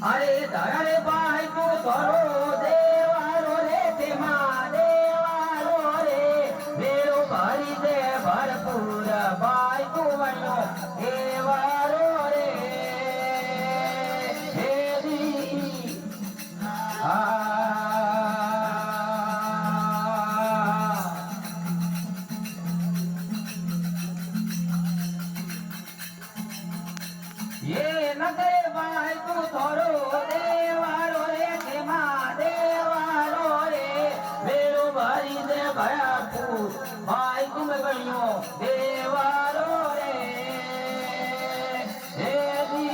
अरे धरण भाई को धरो देवारो रे तेमा देवारो रे मेरो भरी दे भरपूर भाई को वणो देवारो रे हेरी ये नगरे भाई को धरो देवारो रे तेमा देवारो रे मेरो भारी दे भरपूर भाई को मैं बनियो देवारो रे हेरी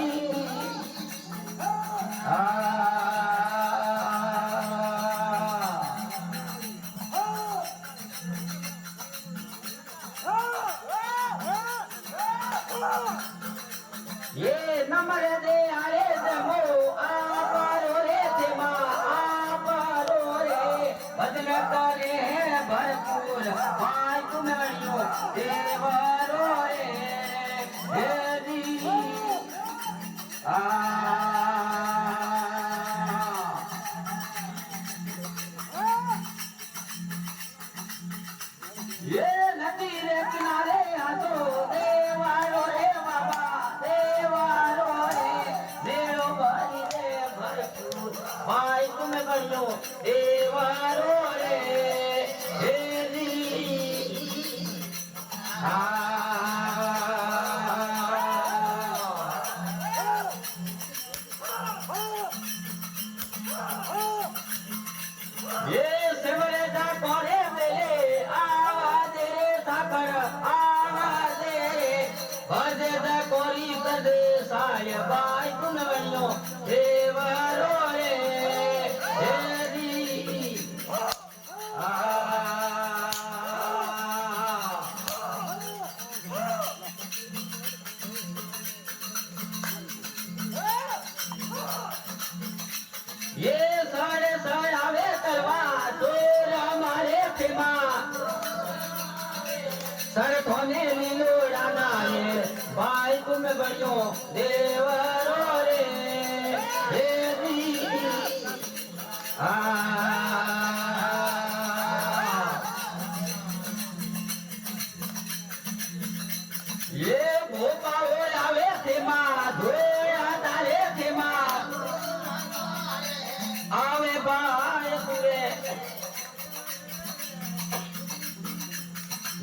ये नंबर दे आरे दमो आपारो रे तेमा आपारो रे बदल करे है भरपूर भाई तुम बनियो देवारो रे हेरी ये नदी रे किनारे आजो देवारो रे बाबा देवारो रे मेरो भाई रे भरपूर भाई तुम बनियो देवारो रे हेरी ये सेवरे जा कोरे मेले आवाज रे साकर आवाज रे भजे जा कोरी तदे साय भाई तुम बनियो देवारो रे हेरी ये सारे आवे तलवा जोर हमारे फेमा सर ठोने लीलो राना ये भाई तुम बनियो देवरो रे हेरी ये भोपा हो आवे फेमा धोया तारे फेमा आवे भाई पूरे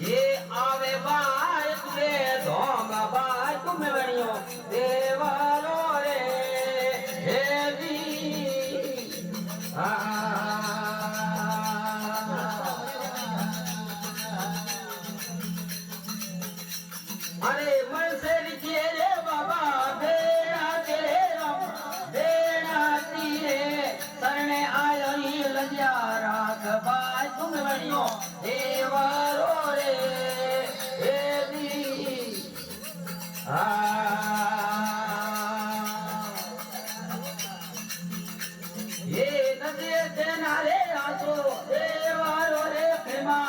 ये आवे भाई पूरे धोम भाई तुम बनियो देवारो रे हेरी अरे मन से लिखिए रे बाबा देना तेरे राम देना तीरे सरने आयो ही लज्जा राख भाई तुम बनियो देवारो रे हेरी ये नदी तेनारे आसो देवारो रे फेमा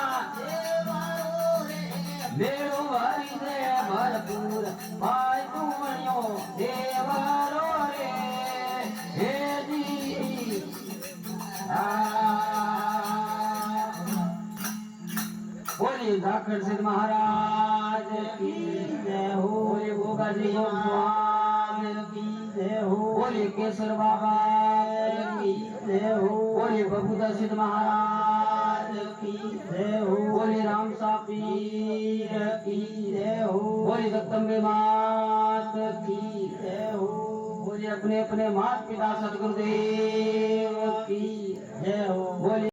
मेरो भाई दे भरपूर भाई तुम बनियो देवारो रे हेरी बोले जाखड़ सिद्ध महाराज की जय हो बोले गोगा जी स्वामी की जय हो बोले केसर बाबा की जय हो बोले बबूदा सिद्ध महाराज की जय हो बोले राम सापीर की जय हो बोले जगदम्बे मात की जय हो बोले अपने अपने माता पिता सदगुरुदेव की जय हो बोले